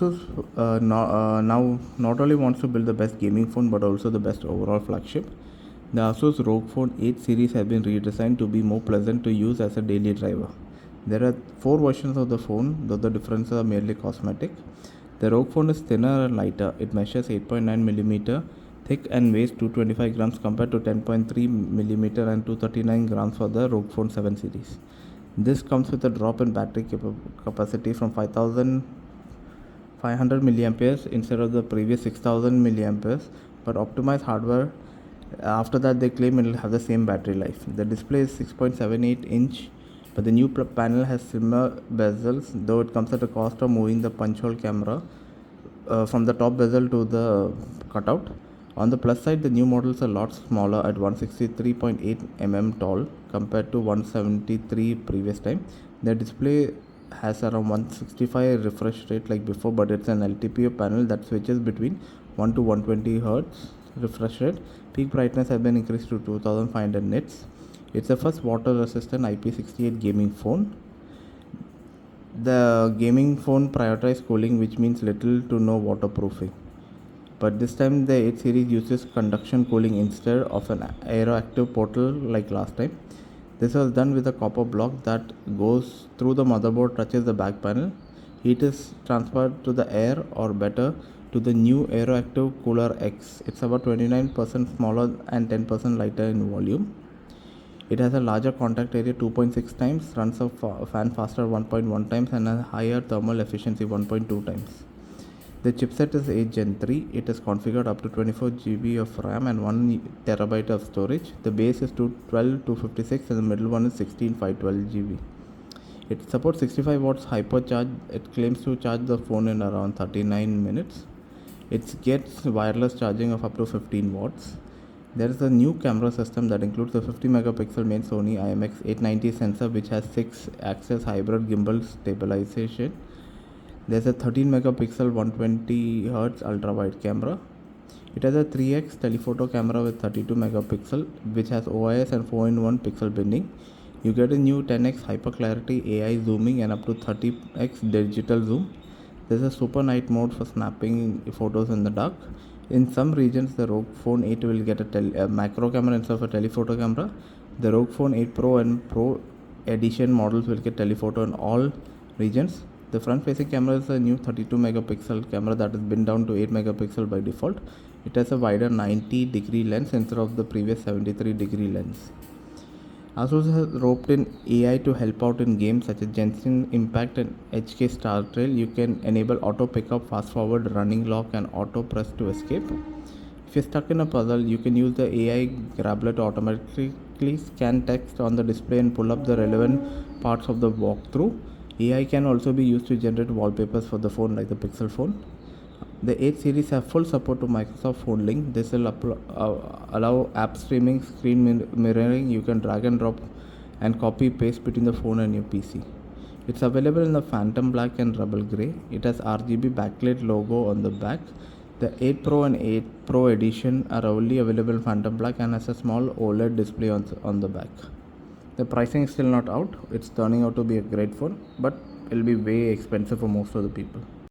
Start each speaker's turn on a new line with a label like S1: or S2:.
S1: Asus now not only wants to build the best gaming phone but also the best overall flagship. The Asus ROG Phone 8 series has been redesigned to be more pleasant to use as a daily driver. There are 4 versions of the phone, though the differences are merely cosmetic. The ROG Phone is thinner and lighter. It measures 8.9mm thick and weighs 225 grams compared to 10.3mm and 239 grams for the ROG Phone 7 series. This comes with a drop in battery capacity from 500 milliamperes instead of the previous 6000 milliamperes, but optimized hardware. After that, they claim it will have the same battery life. The display is 6.78 inch, but the new panel has slimmer bezels, though it comes at a cost of moving the punch hole camera from the top bezel to the cutout. On the plus side, the new models are a lot smaller at 163.8 mm tall compared to 173 previous time. The display has around 165 refresh rate like before, but it's an LTPO panel that switches between 1 to 120 Hz refresh rate. Peak brightness has been increased to 2500 nits. It's the first water resistant IP68 gaming phone. The gaming phone prioritizes cooling, which means little to no waterproofing. But this time the 8 series uses conduction cooling instead of an aeroactive portal like last time. This was done with a copper block that goes through the motherboard, touches the back panel. Heat is transferred to the air, or better, to the new aeroactive cooler X. It's about 29% smaller and 10% lighter in volume. It has a larger contact area 2.6 times, runs a fan faster 1.1 times, and a higher thermal efficiency 1.2 times. The chipset is 8 Gen 3. It is configured up to 24 GB of RAM and 1 TB of storage. The base is 256 and the middle one is 512 GB. It supports 65 watts hypercharge. It claims to charge the phone in around 39 minutes. It gets wireless charging of up to 15 watts. There is a new camera system that includes a 50 megapixel main Sony IMX890 sensor, which has 6-axis hybrid gimbal stabilization. There's a 13 megapixel 120 Hz ultra wide camera. It has a 3x telephoto camera with 32 megapixel, which has OIS and 4-in-1 pixel binning. You get a new 10x hyper clarity AI zooming and up to 30x digital zoom. There's a super night mode for snapping photos in the dark. In some regions, the ROG Phone 8 will get a macro camera instead of a telephoto camera. The ROG Phone 8 Pro and Pro Edition models will get telephoto in all regions. The front facing camera is a new 32 megapixel camera that has been down to 8 megapixel by default. It has a wider 90-degree lens instead of the previous 73-degree lens. Asus has roped in AI to help out in games such as Genshin Impact and HK Star Trail. You can enable auto pickup, fast forward, running lock, and auto press to escape. If you're stuck in a puzzle, you can use the AI grablet to automatically scan text on the display and pull up the relevant parts of the walkthrough. AI can also be used to generate wallpapers for the phone like the Pixel phone. The 8 series have full support to Microsoft Phone Link. This will allow app streaming, screen mirroring. You can drag and drop and copy paste between the phone and your PC. It's available in the Phantom Black and Rebel Grey. It has RGB backlit logo on the back. The 8 Pro and 8 Pro Edition are only available in Phantom Black and has a small OLED display on the back. The pricing is still not out. It's turning out to be a great phone, but it'll be way expensive for most of the people.